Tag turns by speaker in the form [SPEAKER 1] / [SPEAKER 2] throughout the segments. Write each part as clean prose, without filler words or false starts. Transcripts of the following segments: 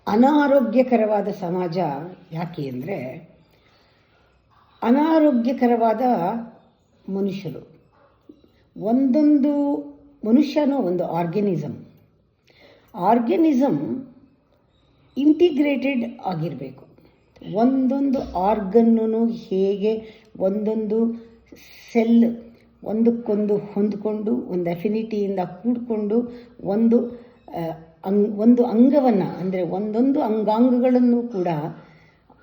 [SPEAKER 1] ಅನಾರೋಗ್ಯಕರವಾದ ಸಮಾಜ ಯಾಕೆ ಅಂದರೆ, ಅನಾರೋಗ್ಯಕರವಾದ ಮನುಷ್ಯರು. ಒಂದೊಂದು ಮನುಷ್ಯನೂ ಒಂದು ಆರ್ಗ್ಯಾನಿಸಮ್ ಇಂಟಿಗ್ರೇಟೆಡ್ ಆಗಿರಬೇಕು. ಒಂದೊಂದು ಆರ್ಗನ್ನೂ ಹೇಗೆ ಒಂದೊಂದು ಸೆಲ್ ಒಂದಕ್ಕೊಂದು ಹೊಂದಿಕೊಂಡು ಒಂದು ಅಫಿನಿಟಿಯಿಂದ ಕೂಡಿಕೊಂಡು ಒಂದು ಅಂಗವನ್ನು ಅಂದರೆ ಒಂದೊಂದು ಅಂಗಾಂಗಗಳನ್ನು ಕೂಡ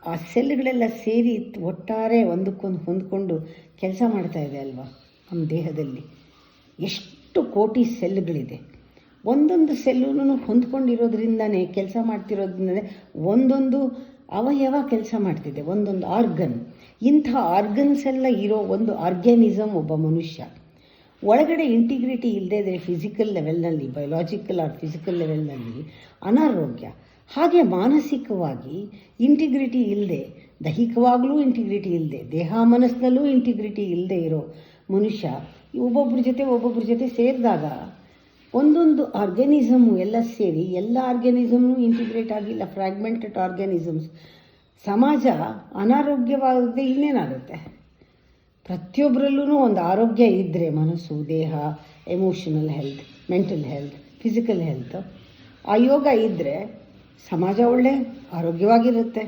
[SPEAKER 1] ಆ ಸೆಲ್ಗಳೆಲ್ಲ ಸೇರಿ ಒಟ್ಟಾರೆ ಒಂದಕ್ಕೊಂದು ಹೊಂದ್ಕೊಂಡು ಕೆಲಸ ಮಾಡ್ತಾ ಇದೆ ಅಲ್ವಾ. ನಮ್ಮ ದೇಹದಲ್ಲಿ ಎಷ್ಟು ಕೋಟಿ ಸೆಲ್ಗಳಿದೆ. ಒಂದೊಂದು ಸೆಲ್ಲೂ ಹೊಂದ್ಕೊಂಡಿರೋದ್ರಿಂದನೇ ಕೆಲಸ ಮಾಡ್ತಿರೋದ್ರಿಂದಲೇ ಒಂದೊಂದು ಅವಯವ ಕೆಲಸ ಮಾಡ್ತಿದೆ, ಒಂದೊಂದು ಆರ್ಗನ್. ಇಂಥ ಆರ್ಗನ್ಸ್ ಎಲ್ಲ ಇರೋ ಒಂದು ಆರ್ಗ್ಯಾನಿಸಮ್ ಒಬ್ಬ ಮನುಷ್ಯ. ಒಳಗಡೆ ಇಂಟಿಗ್ರಿಟಿ ಇಲ್ಲದೆ ಇದ್ದರೆ ಫಿಸಿಕಲ್ ಲೆವೆಲ್ನಲ್ಲಿ, ಬಯೋಲಾಜಿಕಲ್ ಆರ್ ಫಿಸಿಕಲ್ ಲೆವೆಲ್ನಲ್ಲಿ ಅನಾರೋಗ್ಯ. ಹಾಗೆ ಮಾನಸಿಕವಾಗಿ ಇಂಟಿಗ್ರಿಟಿ ಇಲ್ಲದೆ, ದೈಹಿಕವಾಗಲೂ ಇಂಟಿಗ್ರಿಟಿ ಇಲ್ಲದೆ, ದೇಹ ಮನಸ್ಸಿನಲ್ಲೂ ಇಂಟಿಗ್ರಿಟಿ ಇಲ್ಲದೆ ಇರೋ ಮನುಷ್ಯ ಒಬ್ಬೊಬ್ಬರ ಜೊತೆ ಸೇರಿದಾಗ ಒಂದೊಂದು ಆರ್ಗ್ಯಾನಿಸಮು ಎಲ್ಲ ಸೇರಿ ಎಲ್ಲ ಆರ್ಗ್ಯಾನಿಸಮ್ನು ಇಂಟಿಗ್ರೇಟ್ ಆಗಿಲ್ಲ, ಫ್ರ್ಯಾಗ್ಮೆಂಟೆಡ್ ಆರ್ಗ್ಯಾನಿಸಮ್ಸ್. ಸಮಾಜ ಅನಾರೋಗ್ಯವಾಗದೆ ಇನ್ನೇನಾಗುತ್ತೆ? ಪ್ರತಿಯೊಬ್ಬರಲ್ಲೂ ಒಂದು ಆರೋಗ್ಯ ಇದ್ದರೆ, ಮನಸ್ಸು, ದೇಹ, emotional health, mental health, physical health, ಆ ಯೋಗ ಇದ್ದರೆ ಸಮಾಜ ಒಳ್ಳೆ ಆರೋಗ್ಯವಾಗಿರುತ್ತೆ.